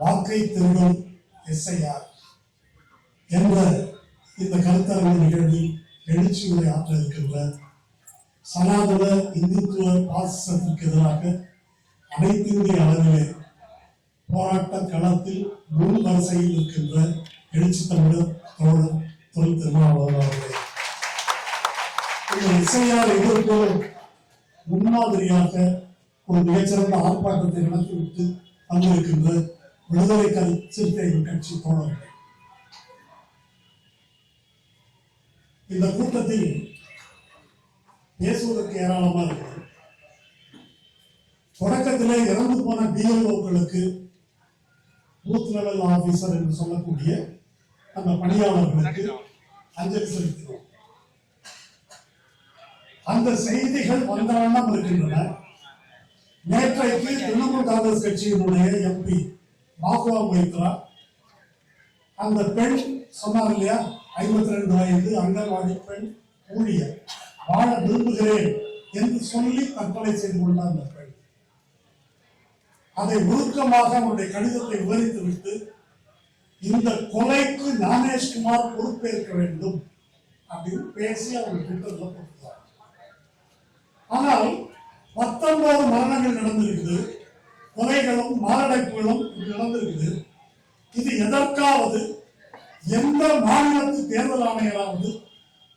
வாக்கை திருடும் எஸ்ஐஆர் என்ற இந்த கருத்தரங்க நிகழ்வில் எழுச்சி உரை ஆற்ற இருக்கின்ற சனாதன இந்துத்துவ பாசிசத்திற்கு எதிராக அனைத்து இந்திய அளவிலே போராட்ட களத்தில் முன் வரிசையில் இருக்கின்ற எழுச்சி தமிழர் தோழர் தொல் திருமாவளவன் அவர்களே, இந்த எஸ்ஐஆர் எதிர்ப்பு முன்மாதிரியாக ஒரு மிகச்சிறந்த ஆர்ப்பாட்டத்தை நடத்திவிட்டு வந்திருக்கின்ற விடுதலை சிறுத்தைகள் கட்சி தோழர்கள், இந்த கூட்டத்தில் பேசுவதற்கு ஏராளமாக இருக்கிறது. தொடக்கத்திலே இறந்து போன பிஎல்ஓக்களுக்கு பூத் லெவல் ஆபீசர் என்று சொல்லக்கூடிய அந்த பணியாளர்களுக்கு அஞ்சலி செலுத்தினோம். அந்த செய்திகள் வந்தவண்ணம் இருக்கின்றன. நேற்றைக்கு திரிணாமுல் காங்கிரஸ் கட்சியினுடைய எம்பி மாகுவா மொய்த்ரா, அந்த பெண் சொன்னார் இல்லையா, 52 வயது அங்கன்வாடி பெண் ஊழியர், வாழ விரும்புகிறேன் என்று சொல்லி தற்கொலை செய்து கொண்டார். அந்த பெண் அதை உருக்கமாக அவருடைய கடிதத்தை விவரித்துவிட்டு இந்த கொலைக்கு ஞானேஷ்குமார் பொறுப்பேற்க வேண்டும் அப்படின்னு பேசி அவர் ட்விட்டர்ல போட்டுள்ளார். ஆனால் 19 மரணங்கள் நடந்திருக்குது, கொலைகளும் மாரடைப்புகளும் நடந்திருக்குது. இது எதற்காவது எந்த மாநிலத்து தேர்தல் ஆணையராவது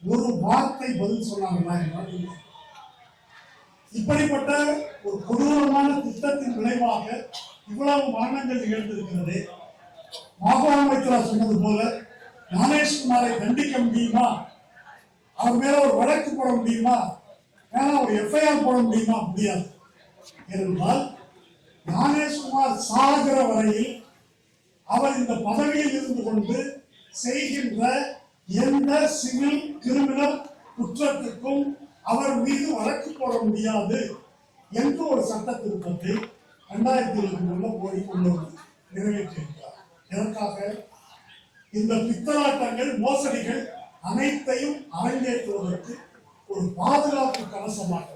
ஒரு வார்த்தை பதில் சொன்னாங்களா என்றால் இல்லை. இப்படிப்பட்ட ஒரு கொடூரமான திட்டத்தின் விளைவாக இவ்வளவு மரணங்கள் நிகழ்ந்திருக்கிறது. மாகுவா மொய்த்ரா சொன்னது போல ஞானேஷ்குமாரை தண்டிக்க முடியுமா, அவர் மேல ஒரு வழக்கு போட முடியுமா, ஒரு எஃப்ஐஆர் போட முடியுமா? முடியாது. ஏனென்றால் ஞானேஷ்குமார் சாகிற வரையில் அவர் இந்த பதவியில் இருந்து கொண்டு செய்கின்ற எந்த சிவில் கிரிமினல் குற்றத்திற்கும் அவர் மீது வழக்கு போட முடியாது என்று ஒரு சட்ட திருத்தத்தை 2020 போடி கொண்டு நிறைவேற்றியிருக்கிறார். எதற்காக? இந்த பித்தலாட்டங்கள், மோசடிகள் அனைத்தையும் அரங்கேற்றுவதற்கு ஒரு பாதுகாப்பு கவசமாக.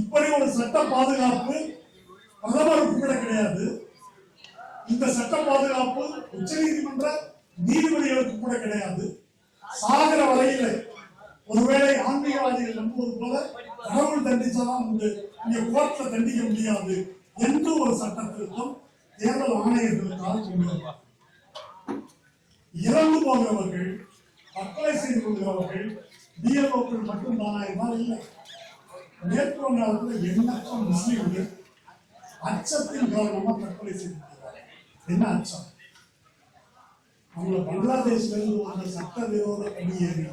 இப்படி ஒரு சட்ட பாதுகாப்பு பிரதமருக்கு கூட கிடையாது. இந்த சட்ட பாதுகாப்பு உச்ச நீதிமன்ற நீதிபதிகளுக்கு கூட கிடையாது. சாகர வரையில ஒருவேளை ஆன்மீகவாதிகள் நம்புவது போல கடவுள் தண்டிச்சாதான் இங்க கோர்ட்ல தண்டிக்க முடியாது என்று ஒரு சட்ட திருத்தம் தேர்தல் ஆணையர்களுக்காக கொண்டு இறந்து போகிறவர்கள், தற்கொலை செய்து கொள்கிறவர்கள் பிஎல்ஓக்கள் மட்டும்தானா என்றால் இல்லை. மேற்கு வங்காளத்தில் எண்ணற்ற முஸ்லீம்கள் அச்சத்தின் காரணமாக தற்கொலை செய்திருக்கிறார்கள். என்ன அச்சம்? அவங்களை பங்களாதேஷ்ல இருந்து வந்த சட்டவிரோத குடியேறி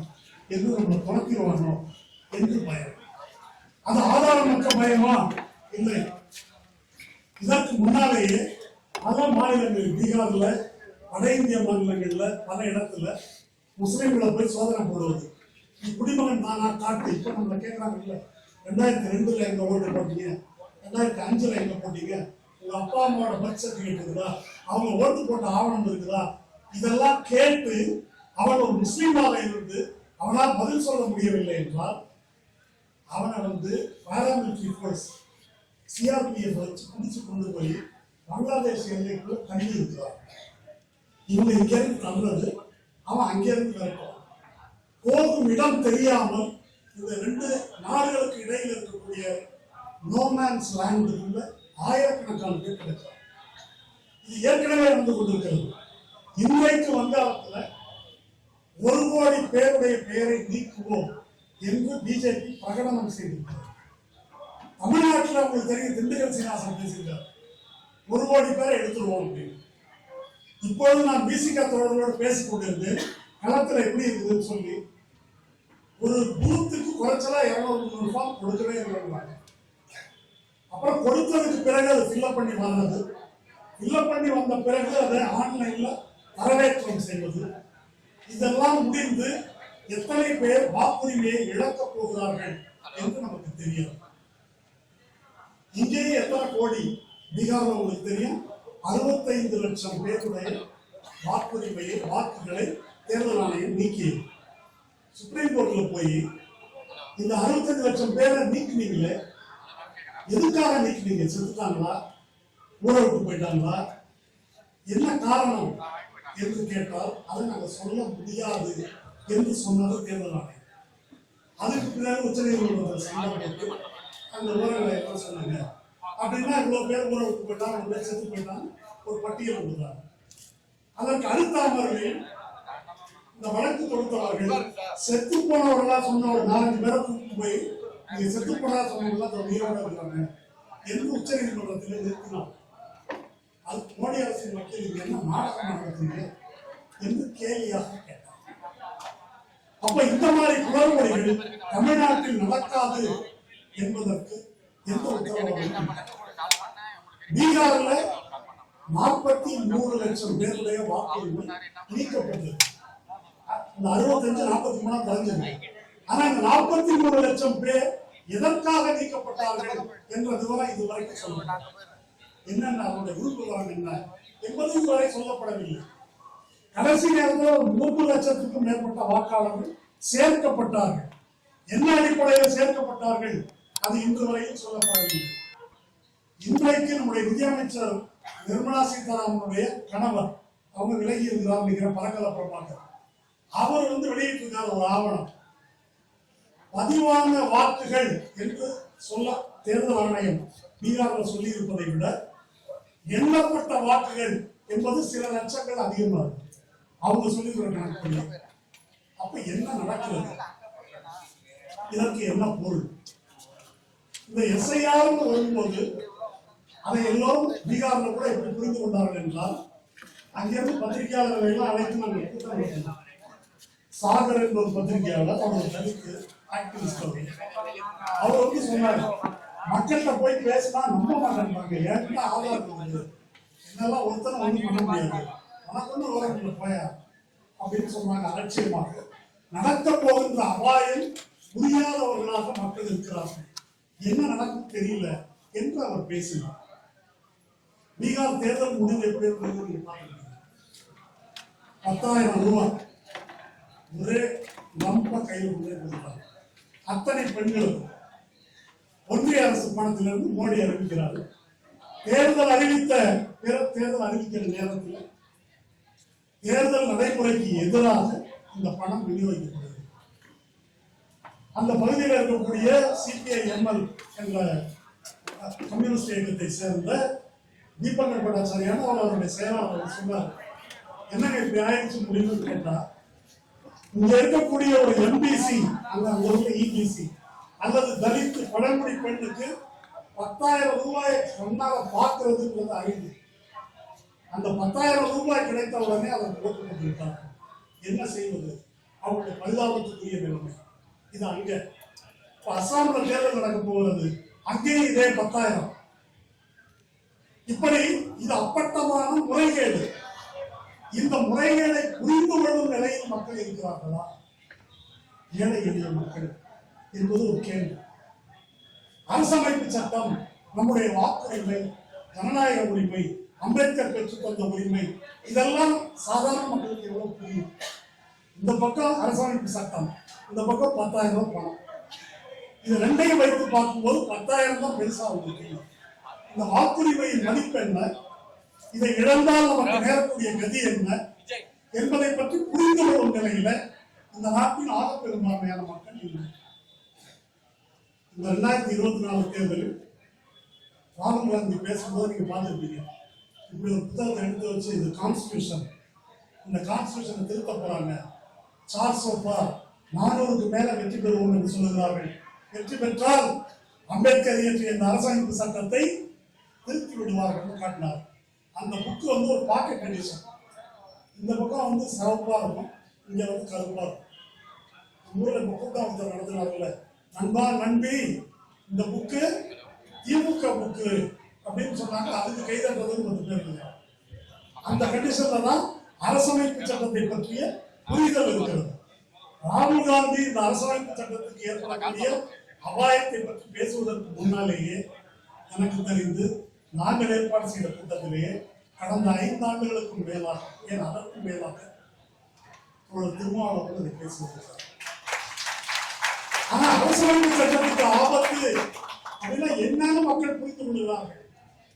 என்று நம்மளை துரத்திடுவானோ என்று பயம். அது ஆதாரமற்ற பயமா? இல்லை. இதற்கு முன்னாலேயே பல மாநிலங்கள், பீகார்ல, வட இந்திய மாநிலங்கள்ல பல இடத்துல முஸ்லீம்களை போய் சோதனை போடுவது. நீ குடிமகன் தானா காட்டு. இப்ப நம்ம கேட்கறாங்க இல்ல, 2002 எங்க ஓட்டு போட்டீங்க, 2005 எங்க போட்டீங்க, உங்க அப்பா அம்மாவோட பர்த் சர்டிபிகேட் இருக்குதா, அவங்க ஓட்டு போட்ட ஆவணம் இருக்குதா, இதெல்லாம் கேட்டு அவன் ஒரு முஸ்லீமாக இருந்து அவனால் பதில் சொல்ல முடியவில்லை என்றால் அவனை பாராமிலிட்டரி போர்ஸ் சிஆர்பிஎஃப் வச்சு பிடிச்சு கொண்டு போய் பங்களாதேஷ் எல்லைக்குள்ள தள்ளி இருக்கிறார். இவங்க இங்கிருந்து தள்ளுறது, அவன் அங்கிருந்து விரட்டுவான். போகும் இடம் தெரியாமல் இந்த 2 நாடுகளுக்கு இடையில் இருக்கக்கூடிய நோமேன்ஸ் லேண்ட் ஆயிரக்கணக்கான பேர் கிடைக்கிறார். இது ஏற்கனவே வந்து கொண்டிருக்கிறது. இன்றைக்கு வங்காளத்தில் 1 கோடி பேருடைய பெயரை நீக்குவோம் என்று பிஜேபி பிரகடனம் செய்திருக்கிறது. தமிழ்நாட்டில் உங்களுக்கு தெரியும், திண்டுக்கல் சீனிவாசன் பேசியிருக்கார், 1 கோடி பேரை எடுத்துருவோம் அப்படின்னு. இப்பொழுது நான் பிசிக தோழர்களோடு பேசிக் கொண்டிருந்தேன், களத்தில் எப்படி இருக்குதுன்னு சொல்லி. ஒரு பூத்துக்கு குறைச்சலா 200-300 ஃபார்ம் கொடுக்கவே இருக்கிறாங்க. அப்புறம் கொடுத்ததுக்கு பிறகு அதை ஃபில்அப் பண்ணி வர்றது, ஃபில்அப் பண்ணி வந்த பிறகு அதை ஆன்லைன்ல வரவேற்றம் செய்வது, இதெல்லாம் முடிந்து எத்தனை பேர் வாக்குரிமையை இழக்கப் போகிறார்கள் என்று நமக்கு தெரியும். இங்கேயே எத்தனை கோடி, பீகார்ல உங்களுக்கு தெரியும், 65 லட்சம் பேருடைய வாக்குரிமையை, வாக்குகளை தேர்தல் ஆணையம் நீக்கியது. சுப்ரீம் கோர்ட்ல போய் இந்த 65 லட்சம் பேரை நீக்கினீங்களே, எதுக்காக நீக்கினீங்க? செத்துட்டாங்களா, ஊரை விட்டு போயிட்டாங்களா, என்ன காரணம் என்று கேட்டால் அதை நாங்கள் சொல்ல முடியாது என்று சொன்னது தேர்தல் ஆணையம். அதுக்கு பிறகு உச்சநீதிமன்றத்தில் சம்பந்தப்பட்டு அந்த விவரங்களை எல்லாம் சொன்னாங்க. அப்படின்னா இவ்வளவு பேர் ஊரை விட்டு போயிட்டாங்க, இவ்வளவு பேர் செத்து போயிட்டாங்க, ஒரு பட்டியல் கொடுத்தாங்க. அதற்கு அடுத்த அமர்வில் இந்த வழக்கு கொடுத்தவர்கள் செத்து போனவர்களா சொன்ன ஒரு 4 பேரை கூப்பிட்டு போய் நீங்க செத்து போனதா சொன்னவங்களா உயிரோட இருக்காங்க என்று உச்ச நீதிமன்றத்தில் நிறுத்தினார். அது மோடி அரசின் மக்கள் இது என்ன நாடகம் நடத்துறீங்க என்று கேள்வியாக கேட்டார். அப்ப இந்த மாதிரி குளறுபடிகள் தமிழ்நாட்டில் நடக்காது என்பதற்கு எந்த உத்தரவாதமும் பீகார்ல 43 லட்சம் பேருடைய வாக்குரிமை நீக்கப்பட்டது. 65-43 குறைஞ்சது. ஆனா இந்த 43 லட்சம் பேர் எதற்காக நீக்கப்பட்டார்கள் என்ற விவரம் இதுவரைக்கும் சொல்லப்பட்டார். என்னென்ன அவருடைய உறுப்புகள் என்ன என்பது இதுவரை சொல்லப்படவில்லை. கடைசி நேரத்தில் 3 லட்சத்துக்கும் மேற்பட்ட வாக்காளர்கள் சேர்க்கப்பட்டார்கள். என்ன அடிப்படையில் சேர்க்கப்பட்டார்கள் அது இன்று வரையில் சொல்லப்படவில்லை. இன்றைக்கு நம்முடைய நிதியமைச்சர் நிர்மலா சீதாராமனுடைய கணவர் அவங்க விலகி இருக்கிறார் அப்படிங்கிற பரக்கல பிரபாகர் அவர் வெளியிட்டிருக்கார் ஒரு ஆவணம். பதிவான வாக்குகள் என்று சொல்ல தேர்தல் ஆணையம் பீகாரில் சொல்லி இருப்பதை விட எண்ணப்பட்ட வாக்குகள் என்பது சில லட்சங்கள் அதிகமாக அவங்க சொல்லிக்கிற கணக்கு. அப்ப என்ன நடக்கிறது? இதற்கு என்ன பொருள்? இந்த எஸ்ஐஆர் வரும்போது அதை எல்லோரும் பீகாரில் கூட எப்படி புரிந்து கொண்டார்கள் என்றால், அங்கிருந்து பத்திரிகையாளர்களை எல்லாம் அழைத்து நாங்கள் கூட்டம் நடத்தினோம். சாகர் என்பது பத்திரிகையாளர், அவர் தலித்து ஆக்டிவிஸ்ட். அவர் சொன்னார், மக்கள்கிட்ட போய் பேசினா நம்ப மாட்டேன்றாங்க, ஏன்னா ஆதாரம் இருக்குது, என்னெல்லாம் ஒருத்தனை ஒன்றும் பண்ண முடியாது, உனக்கு ஒன்றும் விவரம் போயா அப்படின்னு சொன்னாங்க. அலட்சியமாக நடக்க போகின்ற அபாயம் புரியாதவர்களாக மக்கள் இருக்கிறார்கள், என்ன நடக்கும் தெரியல என்று அவர் பேசினார். பீகார் தேர்தல் முடிவு எப்படி இருந்தது? 10,000 ரூபாய் ஒரே லம்ப கையில் கொடுத்தார். அத்தனை பெண்களும் ஒன்றிய அரசு பணத்திலிருந்து மோடி அறிவிக்கிறார். தேர்தல் அறிவிக்கிற நேரத்தில் தேர்தல் நடைமுறைக்கு எதிராக இந்த பணம் விநியோகிக்கப்படுகிறது. அந்த பகுதியில் இருக்கக்கூடிய சிபிஐ எம்எல் என்ற கம்யூனிஸ்ட் இயக்கத்தை சேர்ந்த தீபங்கர் பட்டாச்சாரியான அவருடைய செயலாளர் சொன்னார், என்னங்க இப்படி ஆயிடுச்சு முடிவுன்னு கேட்டா, இங்க இருக்கக்கூடிய ஒரு எம்பிசி அல்லது இபிசி அல்லது தலித் பழங்குடி பெண்ணுக்கு 10,000 ரூபாய் சொன்னால பார்க்கறதுன்றது அறிவு. அந்த 10,000 ரூபாய் கிடைத்த உடனே அதை கொடுக்கப்பட்டிருக்காங்க. என்ன செய்வது? அவருடைய பரிதாபத்துக்குரிய நிலைமை இது. அங்க அசாம்ல தேர்தல் நடக்க போகிறது, அங்கேயும் இதே 10,000. இப்படி இது அப்பட்டமான முறைகேடு. இந்த முறைகேடை புரிந்து கொள்ளும் நிலையில் மக்கள் இருக்கிறார்களா? ஏழை எளிய மக்கள் என்பது ஒரு கேள்வி. அரசமைப்பு சட்டம், நம்முடைய வாக்குரிமை, ஜனநாயக உரிமை, அம்பேத்கர் பெற்றுத் தந்த உரிமை, இதெல்லாம் சாதாரண மக்களுக்கு எவ்வளவு புரியும்? இந்த பக்கம் அரசமைப்பு சட்டம், இந்த பக்கம் 10,000 ரூபாய் பணம். இது ரெண்டையும் வைத்து பார்க்கும்போது 10,000 தான் பெருசா தெரியும். இந்த வாக்குரிமையின் மதிப்பு என்ன, இதை இழந்தால் நமக்கு நேரக்கூடிய கதி என்ன என்பதை பற்றி புரிந்து கொள்ளும் நிலையில இந்த நாட்டின் ஆக பெரும்பான்மையான மக்கள் இல்லை. இந்த 2024 தேர்தலில் ராகுல் காந்தி பேசும்போது நீங்க பார்த்துருப்பீங்க, இப்படி ஒரு புத்தகத்தை எடுத்து வச்சு இது கான்ஸ்டியூஷன், இந்த கான்ஸ்டியூஷனை திருத்த போறாங்க, 400க்கு மேல வெற்றி பெறுவோம் என்று சொல்லுகிறார்கள். வெற்றி பெற்றால் அம்பேத்கர் இயற்றிய இந்த அரசமைப்பு சட்டத்தை திருத்தி விடுவார்கள் காட்டினார். அந்த புக்கு ஒரு பாக்கெட் எடிஷன். இந்த பக்கம் சிவப்பா இருக்கும், இங்க கருப்பா இருக்கும். ஊர்ல கூட்டம் நடத்துனாங்கல்ல, நண்பா நம்பி இந்த புக்கு திமுக புக்கு அப்படின்னு சொன்னாங்க. அதுக்கு கைதட்டுறது 10 பேர் இருக்காங்க. அந்த கண்டிஷன்ல தான் அரசமைப்பு சட்டத்தை பற்றிய புரிதல் இருக்கிறது. ராகுல் காந்தி இந்த அரசமைப்பு சட்டத்துக்கு ஏற்படக்கூடிய அபாயத்தை பற்றி பேசுவதற்கு முன்னாலேயே எனக்கு தெரிந்து நாங்கள் ஏற்பாடு செய்த கூட்டத்திலேயே கடந்த 5 ஆண்டுகளுக்கும் மேலாக, ஏன் அதற்கும் மேலாக திருமாவளவன் அதை பேசுகிறார். ஆனா அரசமைப்பு சட்டத்துக்கு ஆபத்து அப்படின்னா என்னன்னு மக்கள் புரிந்து கொள்கிறார்கள்.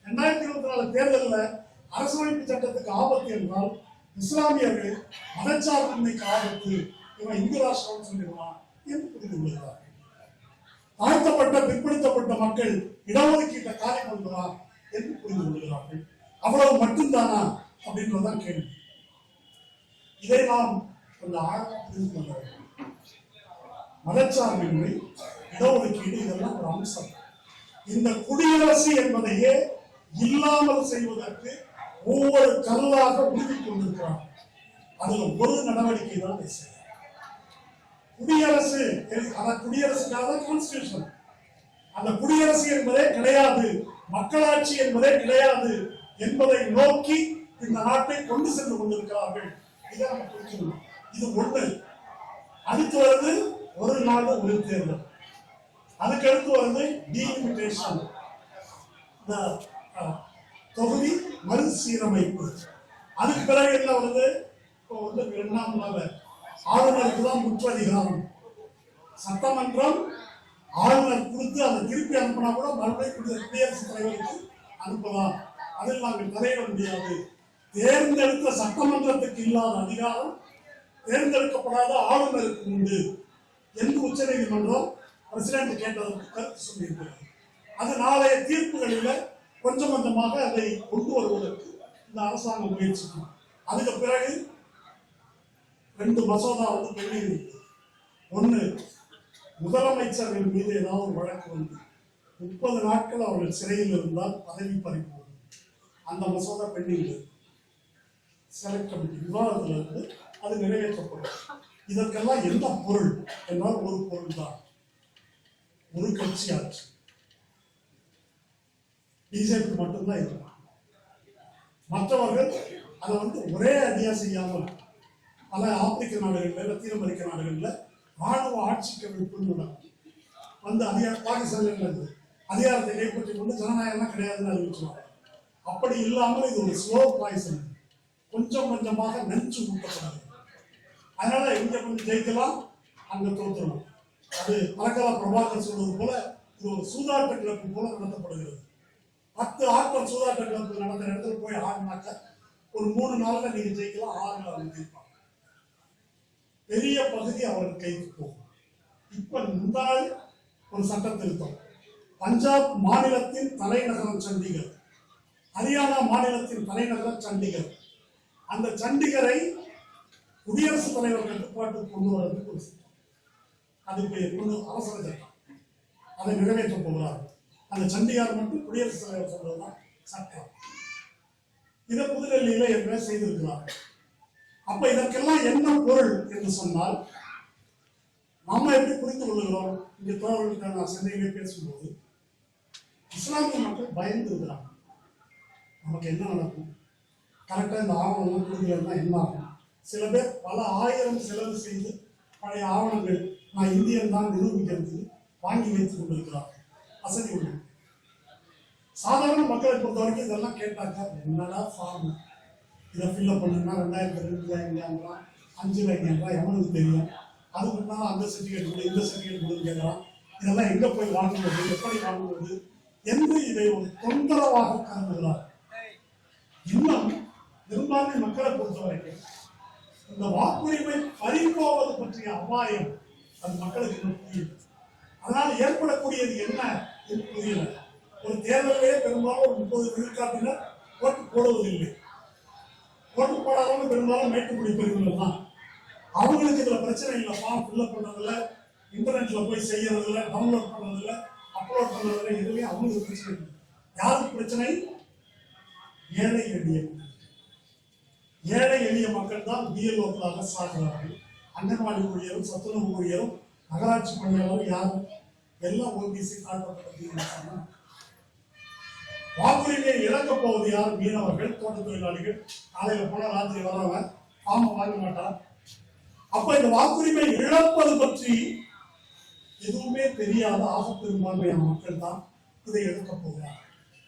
2024 தேர்தலில் அரசமைப்பு சட்டத்துக்கு ஆபத்து என்றால் இஸ்லாமியர்கள் மதச்சார்பின்மைக்கு ஆபத்து, இவன் இந்து ராஷ்டிரம் சொல்லிடுவான் என்று புரிந்து கொள்கிறார். தாழ்த்தப்பட்ட பிற்படுத்தப்பட்ட மக்கள் இடஒதுக்கீட்டை காலி கொள்கிறார் என்று புரிந்து கொள்கிறார்கள். அவ்வளவு மட்டும்தானா அப்படின்றதான் கேள்வி. இதை நாம் கொஞ்சம் ஆழமாக புரிந்து கொள்ள வேண்டும். மதச்சார்பின்மை, இடஒதுக்கீடு இதெல்லாம் ஒரு அம்சம். இந்த குடியரசு என்பதையே இல்லாமல் செய்வதற்கு ஒவ்வொரு கருவாக உறுதிக் கொண்டிருக்கிறார். அதுல ஒரு நடவடிக்கை தான் குடியரசு. குடியரசுக்காக கான்ஸ்டிடியூஷன். அந்த குடியரசு என்பதே கிடையாது, மக்களாட்சி என்பதே கிடையாது என்பதை நோக்கி இந்த நாட்டை கொண்டு சென்று கொண்டிருக்கிறார்கள். இதை நம்ம புரிஞ்சுக்கணும். இது ஒண்ணு. அடுத்து வருது ஒரு நாடு ஒரு தேர்தல். அதுக்கு அடுத்து வருது டீலிமிட்டேஷன், தொகுதி மறுசீரமைப்பு. அதுக்கு பிறகு என்ன வருது? இரண்டாம் நாள் ஆளுநருக்கு தான் முற்று அதிகாரம். சட்டமன்றம் ஆளுநர் கொடுத்து அதை திருப்பி அனுப்பினா கூட மறுபடியும் குடியரசுத் தலைவருக்கு அனுப்பலாம். அதில் நாங்கள் தலையிட முடியாது. தேர்ந்தெடுத்த சட்டமன்றத்துக்கு இல்லாத அதிகாரம் தேர்ந்தெடுக்கப்படாத ஆளுநருக்கு உண்டு என்று உச்ச நீதிமன்றம் பிரசிடென்ட் கேட்டதற்கு கருத்து சொல்லியிருக்கிறது. அது நாளைய தீர்ப்புகளில் கொஞ்சம் கொஞ்சமாக அதை கொண்டு வருவதற்கு இந்த அரசாங்கம் முயற்சிக்கும். அதுக்கு பிறகு 2 மசோதா பெண்டிங் இருக்கு. ஒன்று, முதலமைச்சர்கள் மீது ஏதாவது ஒரு வழக்கு வந்து 30 நாட்கள் அவர்கள் சிறையில் இருந்தால் பதவி பறிப்போம். அந்த மசோதா பெண்டிங் இருக்கு. செலக்ட் கமிட்டி விவாதத்தில் இருந்து அது நிறைவேற்றப்படும். இதற்கெல்லாம் என்ன பொருள் என்றால் ஒரு பொருள் தான், ஒரு கட்சி ஆட்சி. பிஜேபி மட்டும்தான் இருக்கும். மற்றவர்கள் அதை ஒரே அடியா செய்யாமல் பல ஆப்பிரிக்க நாடுகளில், லத்தீன் அமெரிக்க நாடுகளில் ராணுவ ஆட்சி கவிழ்ப்புன்னு பாகிஸ்தான் அதிகாரத்தை கைப்பற்றி கொண்டு ஜனநாயகம் கிடையாதுன்னு அறிவிச்சுவாங்க. அப்படி இல்லாமல் இது ஒரு ஸ்லோ பாய்சன், கொஞ்சம் கொஞ்சமாக நெஞ்சு ஊட்டப்படாது. அதனால இங்க கொஞ்சம் ஜெயிக்கலாம், அங்க தோற்றணும். அது பலகலா பிரபாகர் சொல்வது போல இது ஒரு சூதாட்ட கிளப்பு போல நடத்தப்படுகிறது. 10 ஆட்டம் சூதாட்ட கிளப்பு நடந்த இடத்துல போய் ஆடினாக்க ஒரு 3 நாள்ல நீங்க ஜெயிக்கலாம், 6 நாள் ஜெயிப்பாங்க. பெரிய பகுதி அவர்கள் கைக்கு போகும். இப்ப இந்த ஒரு சட்ட திருத்தம். பஞ்சாப் மாநிலத்தின் தலைநகரம் சண்டிகர், ஹரியானா மாநிலத்தின் தலைநகரம் சண்டிகர். அந்த சண்டிகரை குடியரசுத் தலைவர் கட்டுப்பாட்டுக்கு கொண்டு வருவதற்கு ஒரு சட்டம், அது அவசர சட்டம், அதை நிறைவேற்ற போகிறார்கள். அந்த சண்டிகார் மட்டும் குடியரசுத் தலைவர் சொல்றதுதான் சட்டம். இதை புதுடெல்லியில ஏற்கனவே செய்திருக்கிறார்கள். அப்ப இதற்கெல்லாம் என்ன பொருள் என்று சொன்னால், நம்ம எப்படி புரிந்து கொள்ளுகிறோம்? இங்க தோழர்களுக்கு நான் சென்னையிலே பேசும்போது இஸ்லாமிய மக்கள் பயந்து இருக்கிறாங்க. நமக்கு என்ன நடக்கும், கரெக்டா இந்த ஆவணங்கள் கொடுக்கலன்னா என்ன ஆகும்? சில பேர் பல ஆயிரம் செலவு செய்து பழைய ஆவணங்கள் நான் இந்தியன் தான் நிரூபிக்கிறது வாங்கி வைத்துக் கொண்டிருக்கிறார்கள். வசதி உள்ள சாதாரண மக்களை பொறுத்த வரைக்கும் இதெல்லாம் கேட்டாக்க என்னடா ஃபார்ம், இதை ஃபில்அப் பண்ணுன்னா 2002 எங்கேயாங்கலாம், 5 எங்கேயாங்களா, எவனுக்கு தெரியும். அது முன்னாலும் அந்த சர்டிஃபிகேட் கொடு, இந்த சர்டிஃபிகேட் கொடுன்னு கேட்கலாம். இதெல்லாம் எங்க போய் வாங்குவது, எப்படி வாங்குவது என்று இதை ஒரு தொந்தரவாக கருதுகிறார். இன்னும் பெரும்பான்மை மக்களை பொறுத்த வரைக்கும் இந்த வாக்குரிமை பறிப்போவது பற்றிய அபாயம் அது மக்களுக்கு இன்னும் புரியுது. அதனால் ஏற்படக்கூடியது என்ன என்று புரியல. ஒரு தேர்தலே பெரும்பாலும் ஒரு 30 விழுக்காட்டினர் ஓட்டு போடுவதில்லை. ஓட்டு போடாதவங்க பெரும்பாலும் மேட்டுக்குடி பெருமைகள் தான். அவங்களுக்கு இதுல பிரச்சனை இல்லை. ஃபார்ம் ஃபில்அப் பண்றதுல, இன்டர்நெட்ல போய் செய்யறதுல, டவுன்லோட் பண்றதுல, அப்லோட் பண்றதுல எதுவுமே அவங்களுக்கு பிரச்சனை இல்லை. யாருக்கு பிரச்சனை? ஏழை எளிய மக்கள். ஏழை எளிய மக்கள் தான் பிஎல்ஓக்களாக சாகிறார்கள். அங்கன்வாடி ஊழியரும், சத்துணவு ஊழியரும், நகராட்சி பணியாளரும் யாரும் எல்லாம் ஓபிசி காட்டப்பட்ட. வாக்குரிமையை இழக்கப் போவது யார்? மீனவர்கள், தோட்ட தொழிலாளிகள். காலையில போன ராத்திரி வரவன் பாம்பு வாங்க மாட்டார். அப்ப இந்த வாக்குரிமை இழப்பது பற்றி எதுவுமே தெரியாத ஆக பெரும்பான்மையான மக்கள் தான் இதை எடுக்கப் போகிறார்.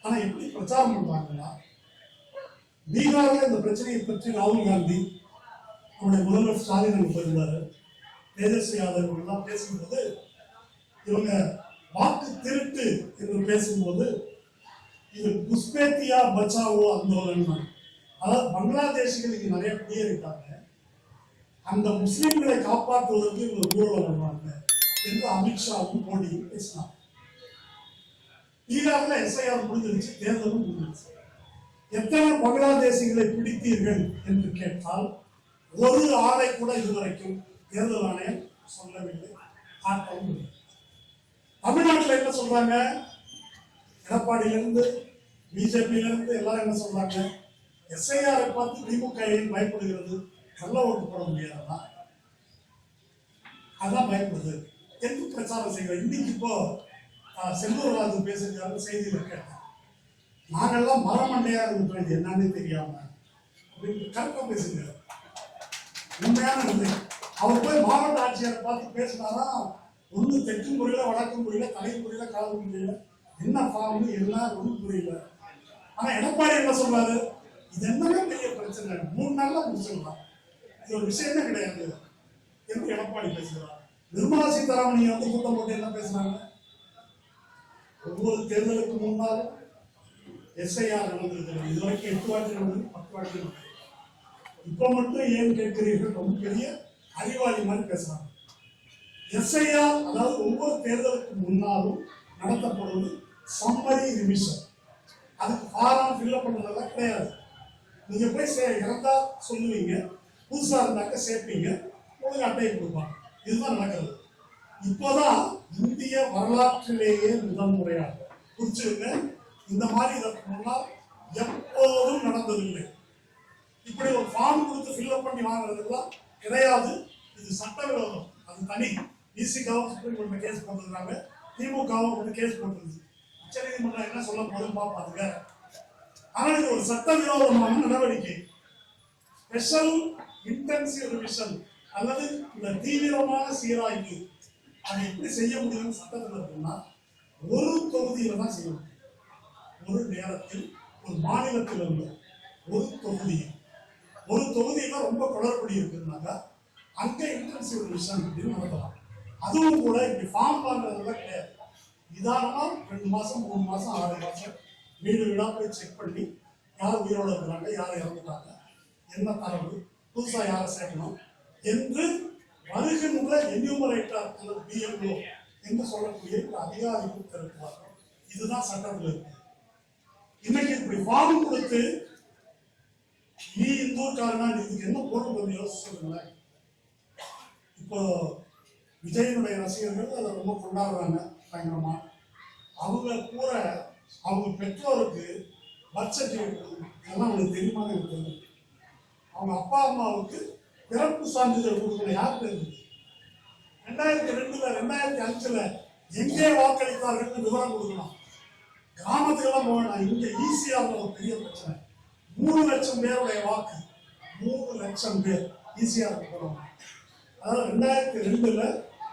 ஆனா எப்படி பிரச்சாரம் பண்றாங்கன்னா, பீகார்ல இந்த பிரச்சனையை பற்றி ராகுல் காந்தி, நம்முடைய முதல்வர் ஸ்டாலின் அங்க போயிருந்தாரு, தேஜஸ்வி யாதவ் எல்லாம் பேசும்போது இவங்க வாக்கு திருட்டு என்று பேசும்போது இது குஸ்பேத்தியா பச்சாவோ ஆந்தோலன் அதாவது பங்களாதேஷிகள் இங்க நிறைய குடியேறிட்டாங்க, அந்த முஸ்லிம்களை காப்பாற்றுவதற்கு இவங்க ஊழல் வருவாங்க என்று அமித்ஷாவும் மோடியும் பேசினார். பீகார்ல எஸ்ஐஆர் முடிஞ்சிருச்சு, தேர்தலும் முடிஞ்சிருச்சு. எத்தனை பங்களாதேசிகளை பிடித்தீர்கள் என்று கேட்டால் ஒரு ஆளை கூட இதுவரைக்கும் தேர்தல் ஆணையம் சொல்லவில்லை, காட்டவும் இல்லை. தமிழ்நாட்டில் என்ன சொல்றாங்க? எடப்பாடியிலிருந்து பிஜேபியிலிருந்து எல்லாரும் என்ன சொல்றாங்க? எஸ்ஐஆரை பார்த்து திமுக பயப்படுகிறது, கள்ள ஓட்டு போட முடியாதா, அதான் பயப்படுது என்று பிரச்சாரம் செய்கிறோம். இன்னைக்கு இப்போ செல்லூர் ராஜு பேசுகிறாரு, செய்தியில கேட்டேன், நாங்கெல்லாம் மரமண்டையா இருக்கிறோம் என்னன்னு தெரியாம அப்படின்னு கரெக்டா பேசுங்க. உண்மையான இல்லை. அவர் போய் மாவட்ட ஆட்சியரை பார்த்து பேசினாரா, ஒண்ணு தெற்கு புரியல, வடக்கு புரியல, தலை புரியல, காலம் புரியல, என்ன ஃபார்ம் என்ன ஒன்றும் புரியல. ஆனா எடப்பாடி என்ன சொல்றாரு? இது என்னவே பெரிய பிரச்சனை, 3 நாள்ல முடிச்சிடலாம், இது ஒரு விஷயமே கிடையாது என்று எடப்பாடி பேசுகிறார். நிர்மலா சீதாராமன் வந்து கூட்டம் போட்டு என்ன பேசுறாங்க? ஒவ்வொரு தேர்தலுக்கு முன்னால் எஸ்ஐஆர் நடந்திருக்கிறது, இதுவரைக்கும் 8 வாட்டி நடந்தது, 10 வாட்டி நடந்தது. இப்ப மட்டும் ஏன் கேட்கிறீர்கள்? ரொம்ப பெரிய அறிவாளி மாதிரி பேசுறாங்க. எஸ்ஐஆர் அதாவது ஒவ்வொரு தேர்தலுக்கு முன்னாலும் நடத்தப்படுவது சம்மரி ரிவிஷன். அதுக்கு ஃபாரம் ஃபில்அப் பண்றதெல்லாம் கிடையாது. நீங்க போய் இறந்தா சொல்லுவீங்க, புதுசா இருந்தாக்க சேர்ப்பீங்க, உங்களுக்கு அட்டையை கொடுப்பாங்க. இதுதான் நடக்கிறது. இப்போதான் இந்திய வரலாற்றிலேயே முதல் முறையாக குறிச்சுங்க, இந்த மாதிரி இதற்கு முன்னால் எப்போதும் நடந்ததில்லை. இப்படி ஒரு ஃபார்ம் கொடுத்து ஃபில்அப் பண்ணி வாங்குறதுலாம் கிடையாது. இது சட்டவிரோதம், அது தனி. இசிகாவும் சுப்ரீம் கோர்ட்ல கேஸ் போட்டிருக்காங்க, திமுகவும் வந்து கேஸ் போட்டிருக்கு. உச்ச நீதிமன்றம் என்ன சொல்ல போதும் பார்ப்பாங்க. ஆனால் இது ஒரு சட்டவிரோதமான நடவடிக்கை. ஸ்பெஷல் இன்டென்சிவ் ரிவிஷன் அல்லது இந்த தீவிரமான சீராய்வு, அதை எப்படி செய்ய முடியும்னு சட்டத்தில் இருக்குன்னா, ஒரு தொகுதியில தான் செய்ய முடியும். ஒரு நேரத்தில் ஒரு மாநிலத்தில் உள்ள ஒரு தொகுதியில ரொம்ப குளறுபடி இருக்குன்னாக்கா அங்க இன்டென்சிவ் ரிவிஷன் அப்படின்னு நடத்தலாம். அதுவும் கூட இப்படி ஃபார்ம் வாங்குறதுலாம் கிடையாது. நிதானமா 2 மாசம் 3 மாசம் 6 மாசம் வீடு வீடா போய் செக் பண்ணி யார் உயிரோட இருக்கிறாங்க, யார் இறந்துட்டாங்க, என்ன தரவு, புதுசா யாரை சேர்க்கணும் என்று வருகின்ற என்யூமரேட்டர் அல்லது பிஎம்ஓ என்று சொல்லக்கூடிய அதிகாரிகள் இருக்கிறார். இதுதான் சட்டத்தில் இருக்கு. இன்னைக்கு இப்படி ஃபார்ம் கொடுத்து நீ இந்தூர்காரனா, இதுக்கு என்ன போட்டு யோசிச்சு சொல்லுங்களேன். இப்போ விஜயனுடைய ரசிகர்கள் அதை ரொம்ப கொண்டாடுறாங்க பயங்கரமா. அவங்க கூட அவங்க பெற்றோருக்கு பர்த் சர்டிஃபிகேட் இதெல்லாம் அவங்களுக்கு தெரியுமா இருக்குது. அவங்க அப்பா அம்மாவுக்கு பிறப்பு சான்றிதழ் கொடுக்கணும். யார் தெரியுது? 2002 2005 எங்கே வாக்களித்தார்கள் விவரம் கொடுக்கணும். கிராமத்துக்கெல்லாம் போகணும். இங்க ஈசிஆர்ல ஒரு பெரிய பிரச்சனை. 3 லட்சம் பேருடைய வாக்கு, 3 லட்சம் பேர் ஈசிஆருக்கு போடுவாங்க. அதாவது 2002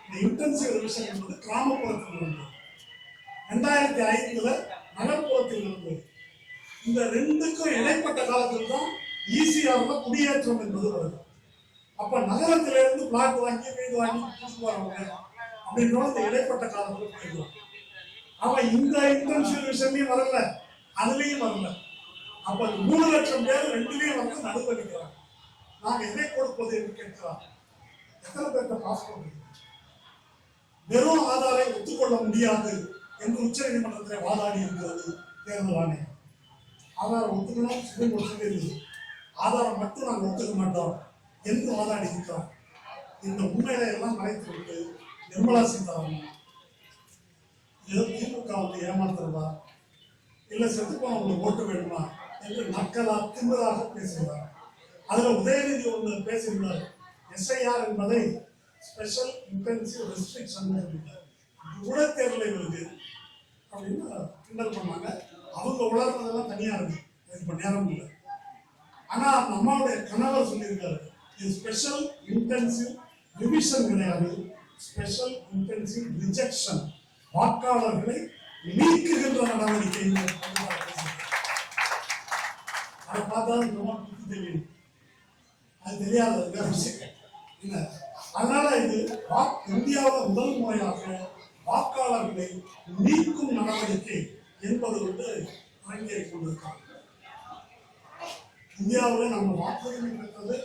இந்த இன்டென்சிவ் ரிவிஷன் என்பது கிராமப்புறத்தில் இருந்தது, 2005 நகர்ப்புறத்தில் இருந்தது. இந்த 2க்கும் இடைப்பட்ட காலத்தில் தான் ஈசிஆர்ல குடியேற்றம் என்பது வருது. அப்ப நகரத்திலிருந்து பிளாட் வாங்கி வீடு வாங்கி புதுசு வரவங்க அப்படின்ற இந்த இடைப்பட்ட காலத்தில் போயிடுவாங்க. அவன் இந்த இன்டென்சிவ் ரிவிஷன்லயும் வரல, அதுலயும் வரல. அப்ப 3 லட்சம் பேர் 2லயும் வந்து நடுவில் நிற்கிறாங்க. நாங்க எதை கொடுப்பது என்று கேட்கிறாங்க. எத்தனை பேர்த்த பாஸ்போர்ட்? வெறும் ஆதாரை ஒத்துக்கொள்ள முடியாது என்று உச்ச நீதிமன்றத்தில் வாதாடி இருக்கிறது தேர்தல் ஆணையம். ஆதாரம் ஒத்துக்கணும் சுப்ரீம் கோர்ட் சொல்லியிருந்தது, ஆதாரம் மட்டும் நாங்கள் ஒத்துக்க மாட்டோம் என்று வாதாடி இருக்கிறார். இந்த உண்மைகளை எல்லாம் மறைத்து விட்டு நிர்மலா சீதாராமன் ஏதோ திமுக வந்து ஏமாத்துறதா, இல்ல செத்து போனவங்களுக்கு ஓட்டு வேணுமா என்று நக்கலா திமுறாக பேசுகிறார். அதுல உதயநிதி ஒன்று பேசியிருந்தார், எஸ்ஐஆர் என்பதை ஸ்பெஷல் இன்டென்சிவ் ரெஸ்ட்ரிக்ஷன் உடற்தேர்தலை வருது அப்படின்னு கிண்டல் பண்ணாங்க. அவங்க உலர்றதெல்லாம் தனியா இருக்கு, இப்ப நேரம் இல்லை. ஆனா நம்மளுடைய கணவர் சொல்லியிருக்காரு, இது ஸ்பெஷல் இன்டென்சிவ் ரிவிஷன் கிடையாது, ஸ்பெஷல் இன்டென்சிவ் ரிஜெக்ஷன், வாக்காளர்களை நீக்குகின்ற நடவடிக்கை. அதை பார்த்தா ரொம்ப தெரியும், அது தெரியாத அதனால இது இந்தியாவில் முதல் முறையாக வாக்காளர்களை நீக்கும் நடவடிக்கை என்பது வந்து அரங்கேறிக் கொண்டிருக்காங்க. இந்தியாவில் நம்ம வாக்குரிமை பெற்றது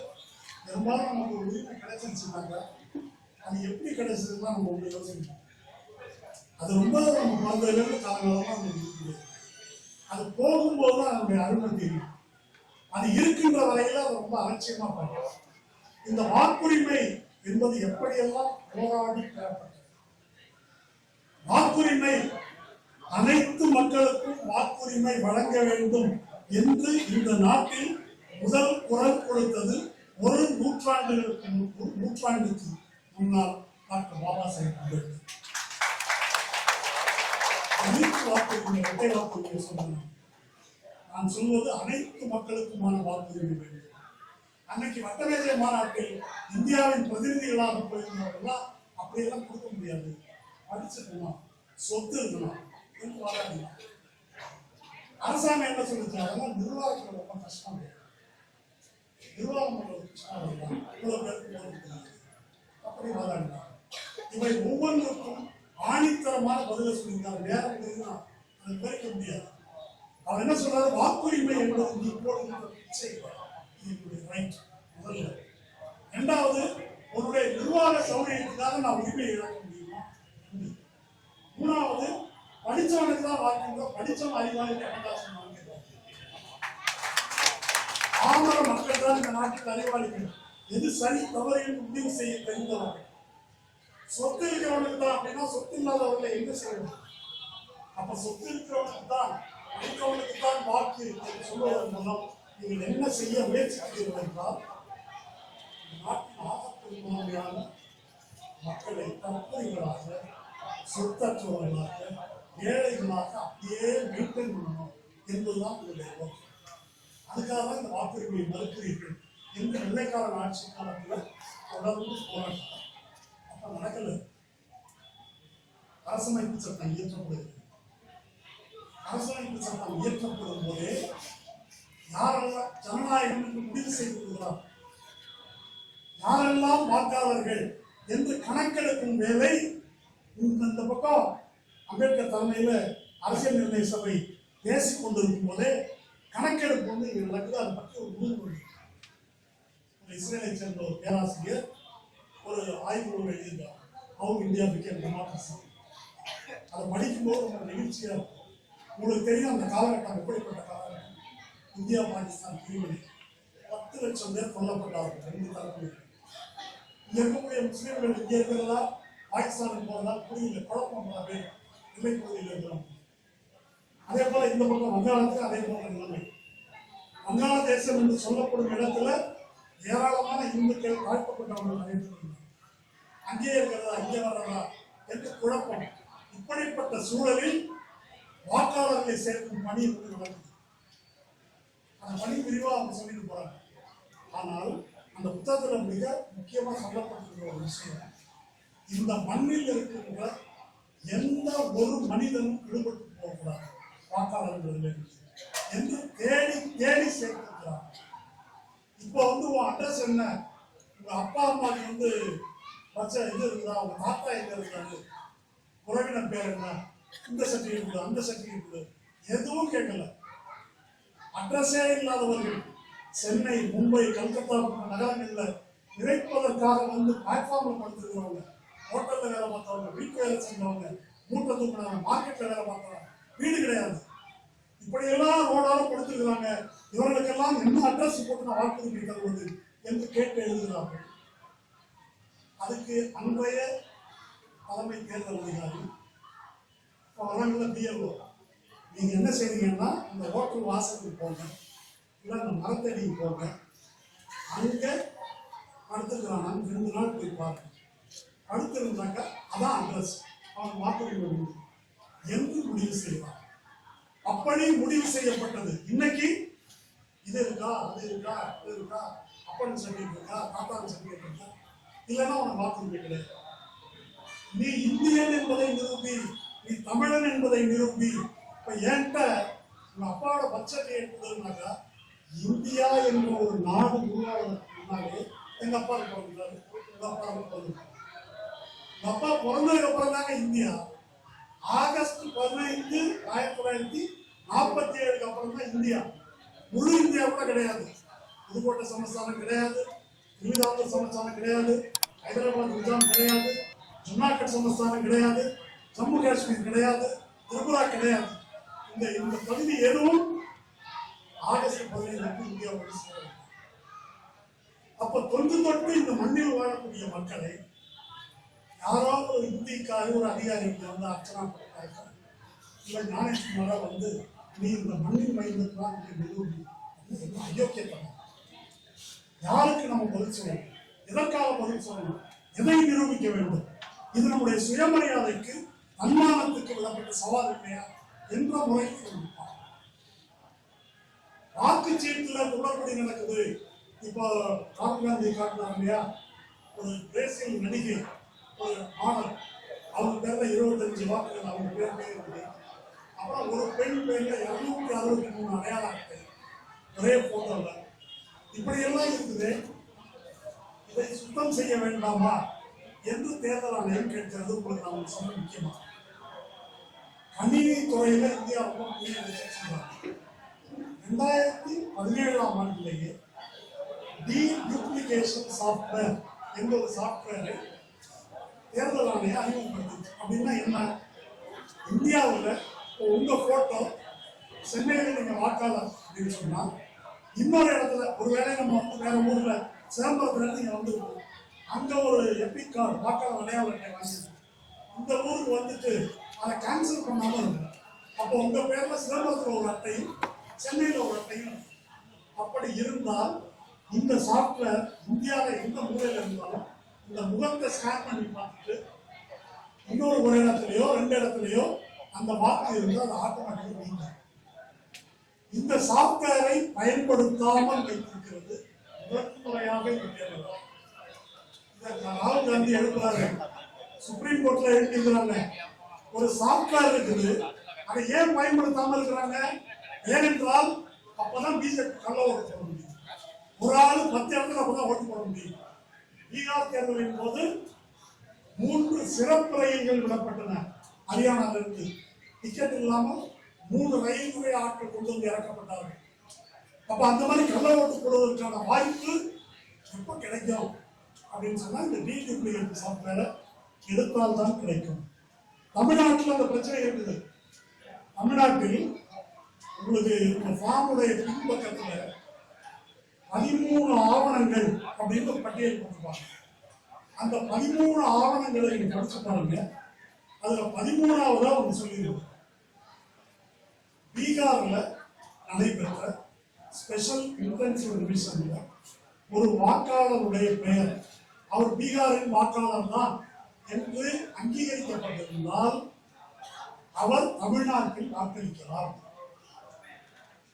பெரும்பாலும் நமக்கு ஒரு உரிமை கிடைச்சிருச்சுனாங்க. அது எப்படி கிடைச்சதுன்னா நம்ம ஒன்று யோசிக்கணும். அது ரொம்ப நம்ம குழந்தையிலேருந்து காலகாலமாக நம்ம இருக்குது. அது போகும்போது தான் நம்முடைய அருமை தெரியும். அது இருக்கின்ற வரையில அது ரொம்ப அலட்சியமா பார்க்கலாம். இந்த வாக்குரிமை என்பது எப்படியெல்லாம் போராடி பெறப்பட்டது. வாக்குரிமை அனைத்து மக்களுக்கும் வாக்குரிமை வழங்க வேண்டும் என்று இந்த நாட்டில் முதல் குரல் கொடுத்தது ஒரு நூற்றாண்டுக்கு முன்னால் டாக்டர் பாபா சாஹேப் அம்பேத்கர். அனைத்து வாக்குரிமை இரட்டை வாக்குரிமை சொன்னாங்க. நான் சொல்வது அனைத்து மக்களுக்குமான வாக்குரிமை வேண்டும். அன்னைக்கு வட்டமேஜை மாநாட்டில் இந்தியாவின் பிரதிநிதிகளாக போயிருந்தவர்கள்லாம் அப்படியெல்லாம் கொடுக்க முடியாது, படிச்சிருக்கணும், சொத்து இருக்கணும் என்று வாதாடினார். அரசாங்கம் என்ன சொல்லுச்சு, அதெல்லாம் நிர்வாகத்தில் ரொம்ப கஷ்டம், நிர்வாகம் இவ்வளவு பேருக்கு அப்படி வாதாடினார். இவை ஒவ்வொன்றுக்கும் ஆணித்தரமான பதில சொல்லியிருந்தார். நேரம் அதை குறைக்க முடியாது. அவர் என்ன சொல்றாரு, வாக்குரிமை என்பது நீ போடுகின்ற பிச்சை, முதல்ல. இரண்டாவது, உன்னுடைய நிர்வாக சௌகரியத்துக்காக நான் உரிமையை இழக்க முடியுமா? மூணாவது, படிச்சவனுக்கு தான் வாக்குறோம், படிச்சவன் அறிவாளி அவகாசம் வாங்கிடுவாங்க. ஆமர மக்கள் தான் இந்த நாட்டில் அறிவாளிகள், எது சரி தவறு என்று முடிவு செய்ய தெரிந்தவர்கள். சொத்து இருக்கிறவனுக்கு தான் அப்படின்னா சொத்து இல்லாதவர்களை எங்க செய்யணும்? அப்ப சொத்து இருக்கிறவனுக்கு தான், படித்தவனுக்கு தான் வாக்கு என்று சொல்வதன் மூலம் நீங்கள் என்ன செய்ய முயற்சிக்கிறீர்கள் என்றால், நாட்டின் ஆகப்பெரும்பான்மையான மக்களை தற்போதைகளாக, சொத்தற்றவர்களாக, ஏழைகளாக அப்படியே மெயின்டைன் பண்ணணும் என்பதுதான் உங்களுடைய நோக்கம். அதுக்காக தான் இந்த வாக்குரிமையை மறுக்கிறீர்கள் என்று வெள்ளைக்காரன் ஆட்சி காலத்தில் தொடர்ந்து போராட்டம். அப்ப நடக்கல. அரசமைப்பு சட்டம் இயற்றப்படுகிறது. அரசமைப்பு சட்டம் இயற்றப்படும் போதே யாரெல்லாம் ஜனநாயகம் என்று முடிவு செய்து கொள்கிறார், யாரெல்லாம் வாக்காளர்கள் என்று கணக்கெடுக்கும் வேலை இந்த பக்கம் அம்பேத்கர் தலைமையில அரசியல் நிர்ணய சபை பேசிக் கொண்டிருக்கும் போதே கணக்கெடுப்பு வந்து இங்க நடக்குது. அதை பற்றி ஒரு நூல் இஸ்ரேலை சேர்ந்த ஒரு பேராசிரியர் ஒரு ஆய்வு எழுதியிருந்தார், ஹவ் இந்தியா பிகேம் டெமோக்ரசி. அதை படிக்கும்போது ரொம்ப நெகிழ்ச்சியா இருக்கும். உங்களுக்கு தெரியும் அந்த காலகட்டம் எப்படிப்பட்ட காலகட்டம். இந்தியா பாகிஸ்தான் பிரிவினை 10 லட்சம் பேர் கொல்லப்பட்டார்கள் ரெண்டு தரப்பில். இங்க இருக்கக்கூடிய முஸ்லீம்கள் இங்கே இருக்கிறதா பாகிஸ்தானுக்கு போறதா புரியல, குழப்பம் பேர் இல்லை பகுதியில் இருக்கிறோம். அதே போல இந்த பக்கம் வங்காளத்துக்கு அதே போன்ற நிலைமை. வங்காளதேசம் என்று சொல்லப்படும் இடத்துல ஏராளமான இந்துக்கள் தாழ்த்தப்பட்டவர்கள் நடைபெறுகிறார். அங்கே இருக்கிறதா இங்கே வர்றதா என்று குழப்பம். இப்படிப்பட்ட சூழலில் வாக்காளர்களை சேர்க்கும் பணி வந்து நடக்குது. அந்த பணி விரிவாக அவங்க சொல்லிட்டு போறாங்க. ஆனால் அந்த புத்தகத்தில் மிக முக்கியமாக சொல்லப்பட்டிருக்கிற ஒரு விஷயம், இந்த மண்ணில் இருக்கின்ற எந்த ஒரு மனிதனும் விடுபட்டு போகக்கூடாது வாக்காளர்கள் என்று தேடி தேடி சேர்த்திருக்கிறார். இப்போ வந்து உன் அட்ரஸ் என்ன, உங்க அப்பா அம்மாவுக்கு வந்து பச்சை இது இருக்குதா, உங்க தாத்தா எங்க இருக்காரு, உறவினர் பேர் என்ன, இந்த சர்டிஃபிகேட் அந்த சர்டிஃபிகேட் எதுவும் கேட்கல. அட்ரஸே இல்லாதவர்கள் சென்னை, மும்பை, கல்கத்தா போன்ற நகரங்களில் இறைப்பதற்காக வந்து பிளாட்ஃபார்ம்ல படுத்திருக்கிறவங்க, ஹோட்டல்ல வேலை பார்த்தவங்க, வீட்டு வேலை செஞ்சவங்க, மூட்டை தூக்கினவங்க, மார்க்கெட்ல வேலை பார்த்தவங்க, வீடு கிடையாது, இப்படியெல்லாம் ரோடால படுத்திருக்கிறாங்க. இவர்களுக்கெல்லாம் என்ன அட்ரஸ் போட்டு நான் வாக்குறுதி தருவது என்று கேட்டு எழுதுகிறார்கள். அதுக்கு அன்றைய தலைமை தேர்தல் அதிகாரி வராங்கல்ல பிஎல்ஓ, நீங்க என்ன செய்றீங்கன்னா இந்த ஹோட்டல் வாசலுக்கு போங்க, இல்லை அந்த மரத்தடிக்கு போங்க, அங்க படுத்துக்கிறான், 2 நாள் போய் பாருங்க, படுத்திருந்தாக்க அதான் அட்ரஸ், அவன் வாக்குறுதி என்று முடிவு செய்வான். அப்படி முடிவு செய்யப்பட்டது. இன்னைக்கு இது இருக்கா, அது இருக்கா, அது இருக்கா, அப்பன் சர்டிஃபிகேட் இருக்கா, தாத்தாவின் சர்டிஃபிகேட் இருக்கா, இல்லைன்னா அவன் வாக்குறுதி கிடையாது. நீ இந்தியன் என்பதை நிரூபி, நீ தமிழன் என்பதை நிரூபி. இப்ப என்கிட்ட உங்க அப்பாவோட பட்ஜெட் எடுத்ததுனாக்கா, இந்தியா என்ற ஒரு நாடு உருவாவதற்கு முன்னாலே எங்க அப்பா பிறந்தாரு, எங்க அப்பா பிறந்தாரு. எங்க அப்பா பிறந்ததுக்கு அப்புறம் தாங்க இந்தியா. ஆகஸ்ட் 15, 1947 அப்புறம் தான் இந்தியா. முழு இந்தியா கூட கிடையாது. புதுக்கோட்டை சமஸ்தானம் கிடையாது, திருவிதாங்கூர் சமஸ்தானம் கிடையாது, ஹைதராபாத் நிஜாம் கிடையாது, ஜுனாகட் சமஸ்தானம் கிடையாது, ஜம்மு காஷ்மீர் கிடையாது, திரிபுரா கிடையாது. இந்த பகுதி எதுவும் ஆகஸ்ட் 15 இந்தியாவோடு சேரும். அப்ப தொன்று தொட்டு இந்த மண்ணில் வாழக்கூடிய மக்களை யாரோ ஒரு இந்திக்காரி ஒரு அதிகாரி வந்து அர்ச்சனா பண்ணுறாங்க, இல்லை ஞானேஷ்குமாரா வந்து நீ இந்த மண்ணின் மையத்தான் நிரூபி, அயோக்கியத்தனம். யாருக்கு நம்ம பதில் சொல்லணும்? எதற்காக பதில் சொல்லணும்? எதை நிரூபிக்க வேண்டும்? இது நம்முடைய சுயமரியாதைக்கு தன்மானத்துக்கு விடப்பட்ட சவால் இல்லையா என்ற முறையில் சொல்லியிருப்பாங்க. வாக்குச்சீட்டுல குளறுபடி நடக்குது. இப்போ ராகுல் காந்தி காட்டினார் இல்லையா, ஒரு பிரேசில் நடிகை, ஒரு மாடல், அவங்க பேர்ல 25 வாக்குகள் அவங்க பேர் இருக்குது. அப்புறம் ஒரு பெண் பேர்ல 263 அடையாள அட்டை, ஒரே போட்டோல. இப்படியெல்லாம் இருக்குது. இதை சுத்தம் செய்ய வேண்டாமா என்று தேர்தல் ஆணையம் கேட்கிறது. உங்களுக்கு நான் சொல்ல முக்கியமா, கணினி துறையில இந்தியா ரொம்ப முன்னேறி சொல்றாங்க. 2017ஆம் ஆண்டிலேயே டீடூப்ளிகேஷன் சாஃப்ட்வேர் என்ற ஒரு சாஃப்ட்வேரை தேர்தல் ஆணையம் அறிமுகப்படுத்துச்சு. அப்படின்னா என்ன? இந்தியாவில் உங்க போட்டோ சென்னையில் நீங்க வாக்காளர் அப்படின்னு சொன்னா, இன்னொரு இடத்துல ஒருவேளை நம்ம வந்து வேற ஊர்ல சிதம்பரத்துல நீங்க வந்து அங்க ஒரு எபிக் கார்டு வாக்காளர் அடையாள அட்டை வாங்கிட்டு இந்த ஊருக்கு வந்துட்டு அதை கேன்சல் பண்ணாம இருக்கும். அப்போ உங்க பேர்ல சிதம்பரத்துல ஒரு அட்டையும் சென்னையில ஒரு அட்டையும். அப்படி இருந்தால் இந்த சாஃப்ட்வேர் இந்தியாவில் எந்த மூலையில இருந்தாலும் இந்த முகத்தை ஸ்கேன் பண்ணி பார்த்துட்டு இன்னொரு ஒரு இடத்துலயோ 2 இடத்துலயோ அந்த வாக்கு இருந்தால் அது ஆட்டோமேட்டிக்கா நீங்க. இந்த சாஃப்ட்வேரை பயன்படுத்தாமல் வைத்திருக்கிறது முதன்முறையாக இந்த தேர்தல். ராகுல் காந்தி எழுப்புறாரு, சுப்ரீம் கோர்ட்ல எழுதிக்கிறாங்க, ஒரு சாஃப்ட்வேர் இருக்குது, அதை ஏன் பயன்படுத்தாம இருக்கிறாங்க? ஏனென்றால் அப்பதான் பிஜேபி கள்ள ஓட்டு போட முடியும். ஒரு ஆளு 10 இடத்துல அப்பதான் ஓட்டு போட முடியும். பீகார் தேர்தலின் போது 3 சிறப்பு ரயில்கள் விடப்பட்டன. ஹரியானால இருந்து டிக்கெட் இல்லாமல் 3 ரயில்வே ஆட்கள் கொண்டு வந்து இறக்கப்பட்டார்கள். அப்ப அந்த மாதிரி கள்ள ஓட்டு போடுவதற்கான வாய்ப்பு எப்ப கிடைக்கும் அப்படின்னு சொன்னா இந்த டீடூப்ளிகேட் சாஃப்ட்வேரை எடுத்தால் தான் கிடைக்கும். தமிழ்நாட்டில் அந்த பிரச்சனை இருக்குது. தமிழ்நாட்டில் உங்களுக்கு இந்த ஃபார்முடைய பின்பக்கத்துல 13 ஆவணங்கள் அப்படின்னு ஒரு பட்டியல் போட்டுருப்பாங்க. அந்த 13 ஆவணங்களை நீங்க படிச்சு பாருங்க. அதுல 13ஆவதா ஒன்று சொல்லிடுவோம், பீகார்ல நடைபெற்ற ஸ்பெஷல் இன்டென்சிவ் ரிவிஷன்ல ஒரு வாக்காளருடைய பெயர் அவர் பீகாரின் வாக்காளர் தான் என்று அங்கீகரிக்கப்பட்டிருந்தால் அவர் தமிழ்நாட்டில் வாக்களிக்கலாம்.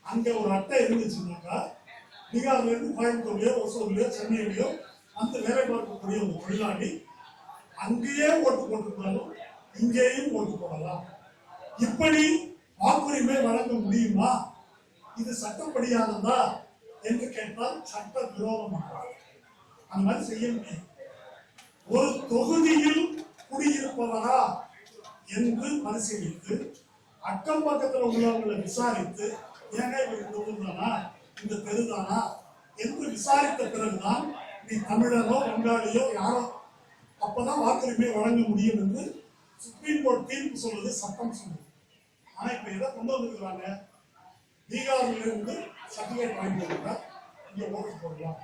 அங்க ஒரு அட்டை இருந்துச்சுன்னாக்கா பீகார்ல இருந்து கோயம்புத்தூர்லயோ ஒசூர்லயோ சென்னையிலயோ அந்த வேலை பார்க்கக்கூடிய ஒரு தொழிலாளி அங்கேயே ஓட்டு போட்டிருந்தாலும் இங்கேயும் ஓட்டு போடலாம். இப்படி வாக்குரிமை வழங்க முடியுமா? இது சட்டப்படியானதா என்று கேட்டால் சட்ட விரோதமாக அந்த மாதிரி செய்ய முடியும். ஒரு தொகுதியில் குடியிருப்பவரா என்று பரிசீலித்து அக்கம் பக்கத்தில் உள்ளவர்களை விசாரித்து, ஏங்க இவர் இந்த ஊர் தானா, இந்த தெருதானா என்று விசாரித்த பிறகுதான் நீ தமிழரோ வங்காளியோ யாரோ அப்பதான் வாக்குரிமை வழங்க முடியும் என்று சுப்ரீம் கோர்ட் தீர்ப்பு சொல்வது, சட்டம் சொல்லுது. ஆனா இப்ப எதை கொண்டு வந்துருக்காங்க? பீகார்ல இருந்து சர்டிபிகேட் வாங்கிட்டு இங்க ஓட்டு போடலாம்.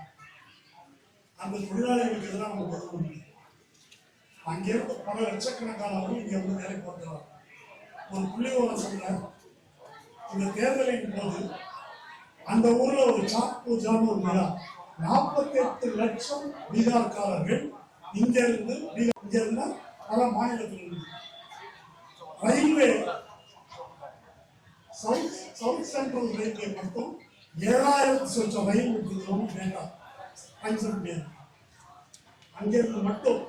அந்த தொழிலாளிகளுக்கு எதிராக நம்ம ஒதுக்க முடியும். அங்கிருந்து பல லட்சக்கணக்கானவர்கள் இங்க வந்து வேலை பார்க்கிறார். ஒரு புள்ளிவிவரம் சொல்ற, இந்த தேர்தலின் போது அந்த ஊர்ல ஒரு சாக் பூஜான்னு ஒரு விழா, 48 லட்சம் பீகார்காரர்கள் இங்க இருந்து பல மாநிலத்தில் இருந்து ரயில்வே சவுத் சென்ட்ரல் ரயில்வே மட்டும் 7000 சொச்சம் ரயில் விட்டுருக்கோம் வேண்டாம் கேன்சல் முடியாது. அங்கிருந்து மட்டும்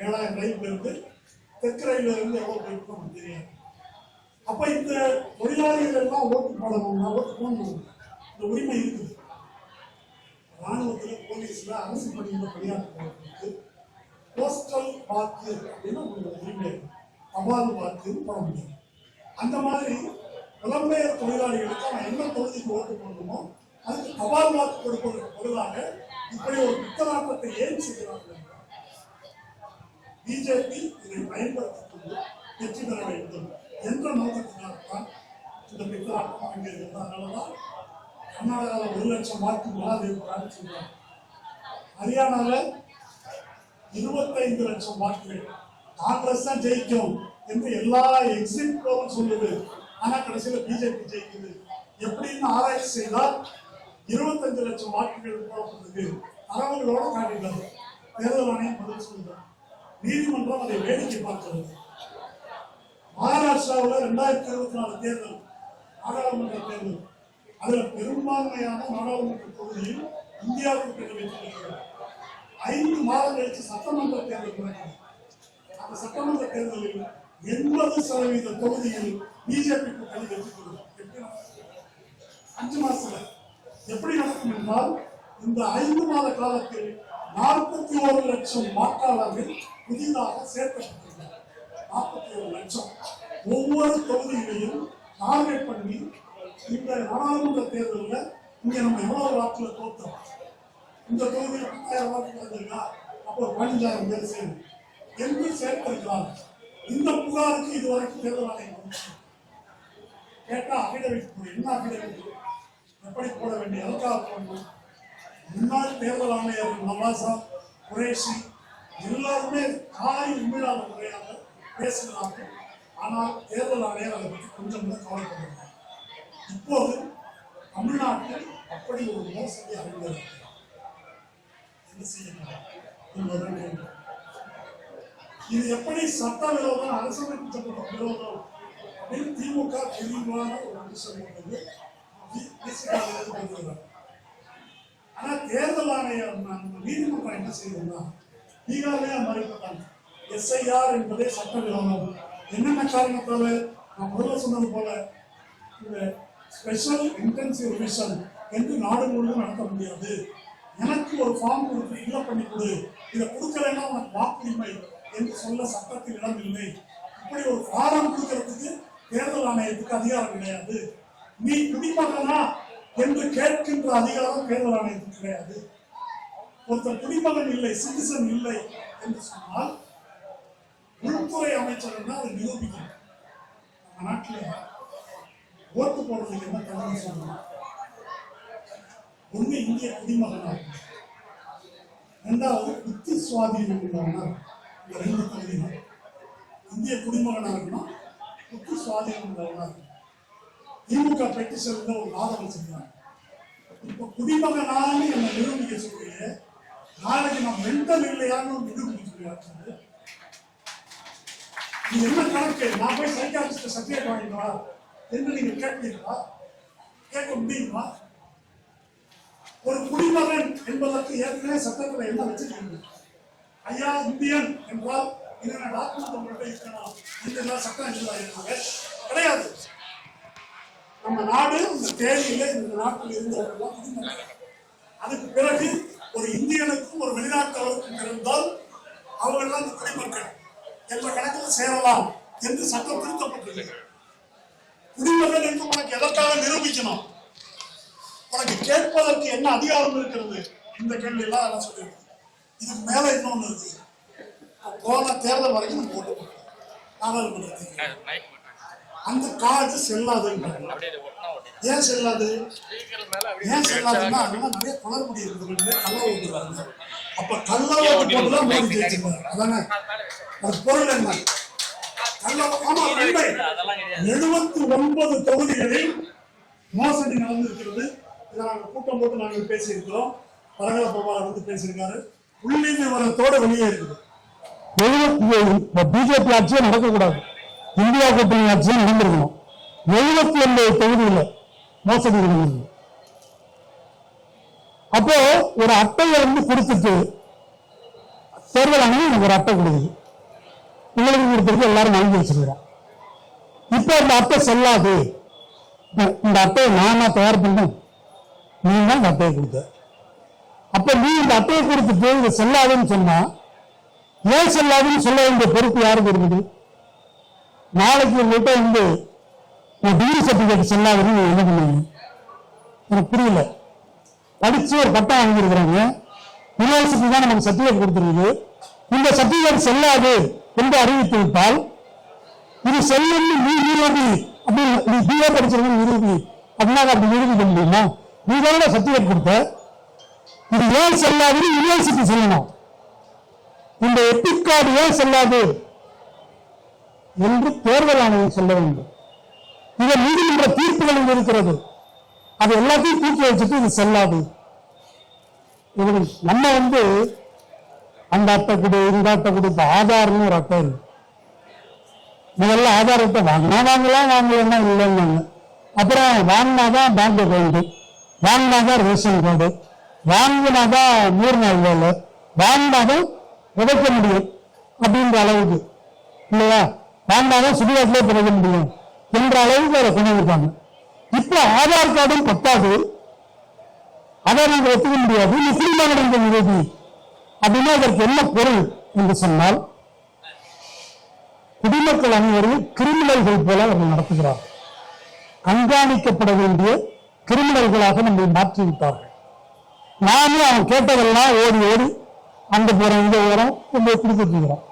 7000 ரயில் இருந்து தெற்கு ரயில்ல இருந்து எவ்வளவு போயிருக்கோம் தெரியாது. அப்ப இந்த தொழிலாளிகள் எல்லாம் ஓட்டு போடணும்னா ஓட்டு போடணும், இந்த உரிமை இருக்குது. ராணுவத்தில் போலீஸ்ல அரசு பணியில் பணியாற்றுவதற்கு போஸ்டல் வாக்கு அப்படின்னு ஒரு உரிமை, தபால் வாக்கு போட முடியும். அந்த மாதிரி புலம்பெயர் தொழிலாளிகளுக்கு அவன் என்ன தொகுதிக்கு ஓட்டு போடணுமோ அதுக்கு தபால் வாக்கு கொடுப்பதற்கு பொதுவாக இப்படி ஒரு பித்தலாட்டத்தை ஏன் செய்கிறார்கள்? பிஜேபி இதை பயன்படுத்திக் கொண்டு வெற்றி பெற வேண்டும் என்ற நோக்கத்தினால்தான் இந்த பித்தலாட்டம் அங்கிருக்கிறது. அதனாலதான் கர்நாடகாவில் 1 லட்சம் வாக்கு மகாதேவ் சொல்றாங்க. ஹரியானாவில் 25 லட்சம் வாக்குகள் காங்கிரஸ் தான் ஜெயிக்கும் என்று எல்லா எக்ஸிட் போலும் சொல்லுது. ஆனா கடைசியில் பிஜேபி ஜெயிக்குது. எப்படின்னு ஆராய்ச்சி செய்தால் 25 லட்சம் வாக்குகள் போடப்பட்டது தரவுகளோட காட்டினார். தேர்தல் ஆணையம் பதில் சொல்றார். நீதிமன்றம் அதை வேடிக்கை பார்க்கிறது. மகாராஷ்டிராவில் 2024 தேர்தல் நாடாளுமன்ற தேர்தல், அதுல பெரும்பான்மையான நாடாளுமன்ற தொகுதியில் இந்தியா கூட்டணி வெற்றிருக்கிறது. 5 மாதம் கழிச்சு சட்டமன்ற தேர்தல் நடக்கிறது. அந்த சட்டமன்ற தேர்தலில் 80% தொகுதியில் பிஜேபி கூட்டணி வெற்றி பெறும். 5 மாசத்துல எப்படி நடக்கும் என்றால், இந்த 5 மாத காலத்தில் 41 லட்சம் வாக்காளர்கள் புதிதாக சேர்க்கப்பட்டுள்ளனர். 41 லட்சம் ஒவ்வொரு தொகுதியிலையும் டார்கெட் பண்ணி இந்த நாடாளுமன்ற தேர்தலில் இங்க நம்ம எவ்வளவு வாக்குல தோற்றோம், இந்த தொகுதியில் 10,000 வாக்கு வந்திருக்கா, அப்போ 15,000 பேர் சேரும் என்று சேர்த்திருக்கிறார். இந்த புகாருக்கு இதுவரைக்கும் தேர்தல் ஆணையம் கேட்டா அபிடவிட் என்ன அபிடவிட் எப்படி போட வேண்டிய எதற்காக போடணும்? முன்னாள் தேர்தல் ஆணையர் நவாசா குரேஷி எல்லாருமே காலையில் உண்மையான முறையாக பேசுகிறார்கள். ஆனால் தேர்தல் ஆணையர் அதை பற்றி கொஞ்சம் கூட கவலைப்படுகிறார். இப்போது தமிழ்நாட்டில் அப்படி ஒரு மோசடி அறிந்தது என்ன செய்யணும்? இது எப்படி சட்ட விரோதம், அரசமைப்பு சட்ட விரோதம் அப்படின்னு திமுக தெளிவான ஒரு விஷயம் கொண்டது. ஆனா தேர்தல் ஆணையம் நீதிமன்றம் என்ன செய்யுதுன்னா, பீகார்லயே மறைப்பட்டாங்க. எஸ்ஐஆர் என்பதே சட்ட விரோதம். என்னென்ன காரணத்தால நான் முதல்ல சொன்னது போல இந்த ஸ்பெஷல் இன்டென்சிவ் ரிவிஷன் என்று நாடு முழுவதும் நடத்த முடியாது. எனக்கு ஒரு ஃபார்ம் கொடுத்து இல்ல பண்ணி கொடு, இதை கொடுக்கலன்னா உனக்கு வாக்குரிமை என்று சொல்ல சட்டத்தில் இடம் இல்லை. இப்படி ஒரு ஃபாரம் கொடுக்கறதுக்கு தேர்தல் ஆணையத்துக்கு அதிகாரம் கிடையாது. நீ குடிமகனா என்று கேட்கின்ற அதிகாரம் தேர்தல் ஆணையத்துக்கு கிடையாது. ஒருத்தர் குடிமகன் இல்லை, சிட்டிசன் இல்லை என்று சொன்னால் உள்துறை அமைச்சர் அதை நிரூபிக்கணும். நம்ம நாட்டில் ஓட்டு போடுறதுக்கு என்ன தகுதி சொல்லணும்? ஒண்ணு இந்திய குடிமகனாக, 2வது புத்தி சுவாதீனம் உள்ளவனா. இந்த 2 தகுதிகள். இந்திய குடிமகனா இருக்கணும், புத்தி சுவாதீனம் உள்ளவனா இருக்கணும். திமுக பெட்டிஷன்ல ஒரு வாதம் வச்சிருக்காங்க. இப்ப குடிமகனான்னு என்ன நிரூபிக்க சொல்றீங்க, நாளைக்கு நான் மென்டல் இல்லையான்னு நிரூபிக்க சொல்லியாச்சு. நீ என்ன கணக்கு, நான் போய் சைக்காலஜிஸ்ட் சர்டிஃபிகேட் வாங்கினா என்று நீங்க கேட்பீங்களா? கேட்க முடியுமா? ஒரு குடிமகன் என்பதற்கு ஏற்கனவே சட்டத்தில் என்ன வச்சிருக்கீங்க? ஐயா இந்தியன் என்றால் என்னென்ன டாக்குமெண்ட் உங்கள்கிட்ட இருக்கணும், இந்த சட்டம் இருக்காங்க கிடையாது. நம்ம நாடு இந்த தேதியில இந்த நாட்டில் இருந்தவர்கள் குடிமகன். அதுக்கு பிறகு ஒரு இந்தியனுக்கும் ஒரு வெளிநாட்டவருக்கும் இருந்தால் அவர்கள் அந்த குடிமக்கள் என்ற கணக்கில் சேரலாம் என்று சட்டம் திருத்தப்பட்டுள்ளது. குடிமகன் என்று உனக்கு எதற்காக நிரூபிக்கணும்? உனக்கு கேட்பதற்கு என்ன அதிகாரம் இருக்கிறது? இந்த கேள்வி எல்லாம் சொல்லியிருக்கு. இதுக்கு மேல இன்னொன்னு இருக்கு. போன தேர்தல் வரைக்கும் நம்ம ஓட்டு போட்டோம் நாடாளுமன்றத்துக்கு. அந்த கார்டு செல்லாது. ஏன் செல்லாது? ஏன் செல்லாதுன்னா நிறைய குளறுபடி இருக்குது. கள்ள ஓட்டுறாங்க. அப்ப கள்ள ஓட்டு போட்டுதான் மோடி ஜெயிச்சிருக்காரு. அதானே அது பொருள் என்ன? 79 தொகுதிகளில் மோசடி நடந்திருக்கிறது. இதை நாங்கள் கூட்டம் போட்டு நாங்கள் பேசியிருக்கிறோம். பரகல பிரபாகர் வந்து பேசியிருக்காரு. புள்ளி விவரத்தோட வெளியே இருக்குது. பிஜேபி ஆட்சியே நடக்கக்கூடாது, இந்தியா கூட்டணி ஆட்சியும் நடந்திருக்கணும். 79 தொகுதியில் மோசடி நடந்தது. அப்போ ஒரு அட்டையை வந்து கொடுத்துட்டு தேர்தல் ஆணையம் எனக்கு ஒரு அட்டை கொடுக்குது, உங்களுக்கு கொடுத்துருக்கு, எல்லாரும் வாங்கி வச்சிருக்கிறேன். இப்ப இந்த அட்டை செல்லாது. இந்த அட்டையை நானா தயார் பண்ணேன், நீ தான் இந்த அட்டையை கொடுத்த. அப்ப நீ இந்த அட்டையை கொடுத்துட்டு இது செல்லாதுன்னு சொன்னா, ஏன் செல்லாதுன்னு சொல்ல வேண்டிய பொறுப்பு யாருக்கு இருக்குது? நாளைக்கு உங்கள்கிட்ட வந்து டிகிரி சர்டிபிகேட் செல்லாதுன்னு என்ன பண்ணுவீங்க? எனக்கு புரியல. படிச்சு ஒரு பட்டம் வாங்கியிருக்கிறாங்க, யூனிவர்சிட்டி தான் நமக்கு சர்டிபிகேட் கொடுத்துருக்குது, இந்த சர்டிபிகேட் செல்லாது என்று அறிவித்து விட்டால் இது செல்லும் நீதி அப்படின்னு நீ பிஏ படிச்சிருக்க நிரூபி அப்படின்னா அப்படி நிரூபிக்க முடியுமா? நீ தானே சர்டிபிகேட் கொடுத்த, இது ஏன் செல்லாது? யூனிவர்சிட்டி சொல்லணும். இந்த எபிக் கார்டு ஏன் செல்லாது என்று தேர்தல் ஆணையம் சொல்ல வேண்டும். இதை நீதிமன்ற தீர்ப்புகளில் இருக்கிறது. அது எல்லாத்தையும் தூக்கி வச்சுட்டு இது செல்லாது. நம்ம அந்த அட்டை கொடு, இந்த அட்டை கொடு. இப்ப ஆதார்னு ஒரு அட்டை இருக்கு. முதல்ல ஆதார் அட்டை வாங்கலாம், வாங்கலன்னா இல்லைன்னாங்க. அப்புறம் வாங்கினாதான் பேங்க் அக்கௌண்ட், வாங்கினாதான் ரேஷன் கார்டு, வாங்கினாதான் 100 நாள் வேலை, வாங்கினாதான் உதைக்க முடியும் அப்படின்ற அளவுக்கு இல்லையா, வாங்கினாதான் சுடுகாட்டிலே பிறக்க முடியும் என்ற அளவுக்கு அதை கொண்டு வந்திருக்காங்க. இப்ப ஆதார் கார்டும் பத்தாது, அதை நாங்கள் ஒத்துக்க முடியாது, முஸ்லிமாக நிரூபி அப்படின்னா இதற்கு என்ன பொருள் என்று சொன்னால், குடிமக்கள் அனைவரும் கிரிமினல்கள் போல அவர்கள் நடத்துகிறார்கள். கண்காணிக்கப்பட வேண்டிய கிரிமினல்களாக நம்மை மாற்றிவிட்டார்கள். நானும் அவன் கேட்டதெல்லாம் ஓடி ஓடி அந்த போறோம் இந்த ஓரம் கொண்டு கொடுத்துட்டு இருக்கிறோம்.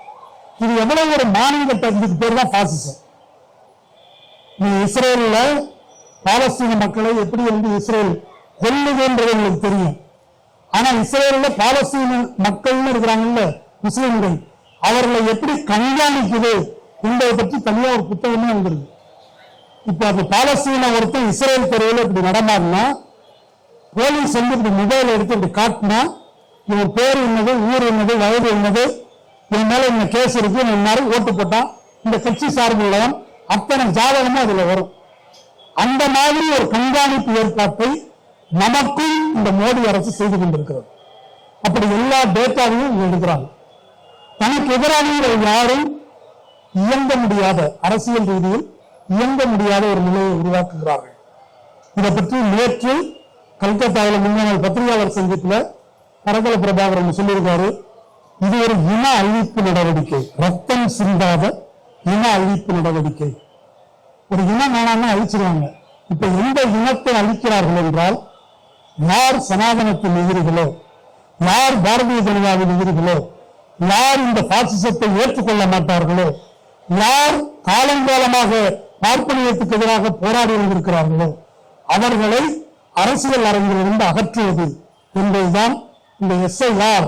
இது எவ்வளவு ஒரு மாநிலத்தை இதுக்கு பேர் தான் பாசிசம். நீ இஸ்ரேல்ல பாலஸ்தீன மக்களை எப்படி இஸ்ரேல் கொல்லுதுன்றது உங்களுக்கு தெரியும். ஆனா இஸ்ரேல்ல பாலஸ்தீன மக்கள்னு இருக்கிறாங்கல்ல முஸ்லிம்கள், அவர்களை எப்படி கண்காணிக்குது என்பதை பற்றி தனியா ஒரு புத்தகமே வந்திருக்கு. இப்ப அது பாலஸ்தீன ஒருத்தன் இஸ்ரேல் தெருவில் இப்படி நடமாடினா போலீஸ் இப்படி மொபைல் எடுத்து இப்படி காட்டினா இவன் பேர் என்னது, ஊர் என்னது, வயது என்னது, இவன் மேல என்ன கேஸ் இருக்கு, இவன் ஓட்டு போட்டான், இந்த கட்சி சார்புள்ளவன், அத்தனை ஜாதகமும் அதுல வரும். அந்த மாதிரி ஒரு கண்காணிப்பு ஏற்பாட்டை நமக்கும் இந்த மோடி அரசு செய்து கொண்டிருக்கிறது. அப்படி எல்லா டேட்டாவையும் எடுக்கிறாங்க. தனக்கு எதிரானவர்கள் யாரும் இயங்க முடியாத, அரசியல் ரீதியில் இயங்க முடியாத ஒரு நிலையை உருவாக்குகிறார்கள். இதை பற்றி நேற்று கல்கத்தாவில் முன்னாள் பத்திரிகையாளர் சந்திப்பில் பரகல பிரபாகரன் சொல்லியிருக்காரு, இது ஒரு இன அழிப்பு நடவடிக்கை, ரத்தம் சிந்தாத இன அழிப்பு நடவடிக்கை. ஒரு இனம் வேணாம்னா அழிச்சிருவாங்க. இப்ப எந்த இனத்தை அழிக்கிறார்கள் என்றால், யார் சனாதனத்தின் எதிரிகளோ, யார் பாரதிய ஜனதாவின் எதிரிகளோ, யார் இந்த பாசிசத்தை ஏற்றுக்கொள்ள மாட்டார்களோ, யார் காலங்காலமாக பார்ப்பனியத்துக்கு எதிராக போராடி இருக்கிறார்களோ அவர்களை அரசியல் அரங்கிலிருந்து அகற்றுவது என்பதுதான் இந்த SIR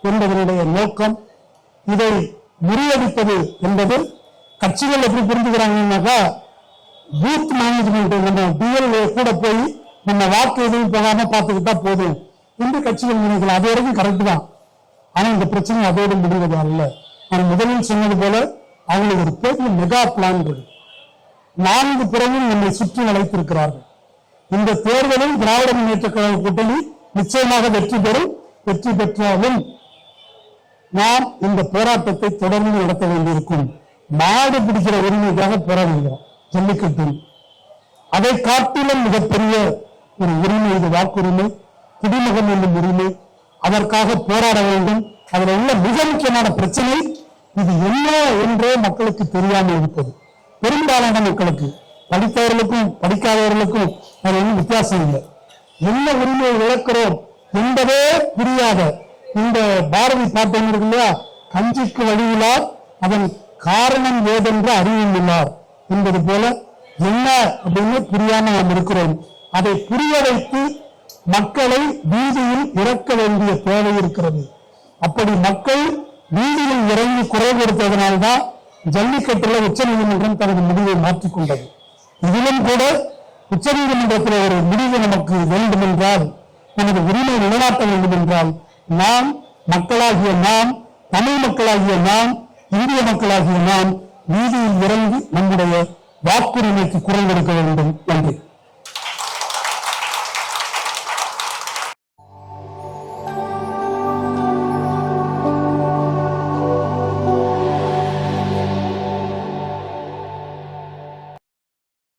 என்பதனுடைய நோக்கம். இதை முறியடிப்பது என்பது கட்சிகள் எப்படி புரிஞ்சுக்கிறாங்கன்னாக்கா, பூத் மேனேஜ்மெண்ட், நம்ம DLA கூட போய் நம்ம வாக்கு எதுவும் போகாம பார்த்துக்கிட்டா போதும் என்று கட்சிகள் நினைக்கலாம். அது வரைக்கும் கரெக்ட் தான். ஆனா இந்த பிரச்சனை அதோடு முடிவது அல்ல. நான் முதலில் சொன்னது போல அவங்களுக்கு ஒரு பெரிய மெகா பிளான் இருக்கு. 4 புறமும் நம்மை சுற்றி வளைத்திருக்கிறார்கள். இந்த தேர்தலில் திராவிட முன்னேற்ற கழக கூட்டணி நிச்சயமாக வெற்றி பெறும். வெற்றி பெற்றாலும் நாம் இந்த போராட்டத்தை தொடர்ந்து நடத்த வேண்டியிருக்கும். மாடு பிடிக்கிற உரிமைக்காக போராடுகிறோம், ஜல்லிக்கட்டு. அதை காட்டிலும் மிகப்பெரிய ஒரு உரிமை இது, வாக்குரிமை, குடிமகன் என்னும் உரிமை. அதற்காக போராட வேண்டும். அதில் உள்ள மிக முக்கியமான பிரச்சனை இது என்ன என்றே மக்களுக்கு தெரியாமல் இருப்பது. பெரும்பாலான மக்களுக்கு, படித்தவர்களுக்கும் படிக்காதவர்களுக்கும் அது ஒன்றும் வித்தியாசம் இல்லை. என்ன உரிமையை இழக்கிறோம் என்பதே புரியாத இந்த பாரதி பாட்டு இருக்கு இல்லையா, கஞ்சிக்கு வழியிலார் அதன் காரணம் ஏதென்று அறிவும் இல்லார் என்பது போல என்ன அப்படின்னு புரியாம நாம் இருக்கிறோம். அதை புரிய வைத்து மக்களை வீதியில் இறக்க வேண்டிய தேவை இருக்கிறது. அப்படி மக்கள் வீதியில் இறங்கி குரல் கொடுத்ததனால்தான் ஜல்லிக்கட்டுல உச்ச நீதிமன்றம் தனது முடிவை மாற்றிக்கொண்டது. இதிலும் கூட உச்ச நீதிமன்றத்தில் ஒரு முடிவு நமக்கு வேண்டும் என்றால், நமது உரிமை நிலைநாட்ட வேண்டும் என்றால், நாம் மக்களாகிய நாம், தமிழ் மக்களாகிய நாம், இந்திய மக்களாகிய நாம் வீதியில் இறங்கி நம்முடைய வாக்குரிமைக்கு குரல் கொடுக்க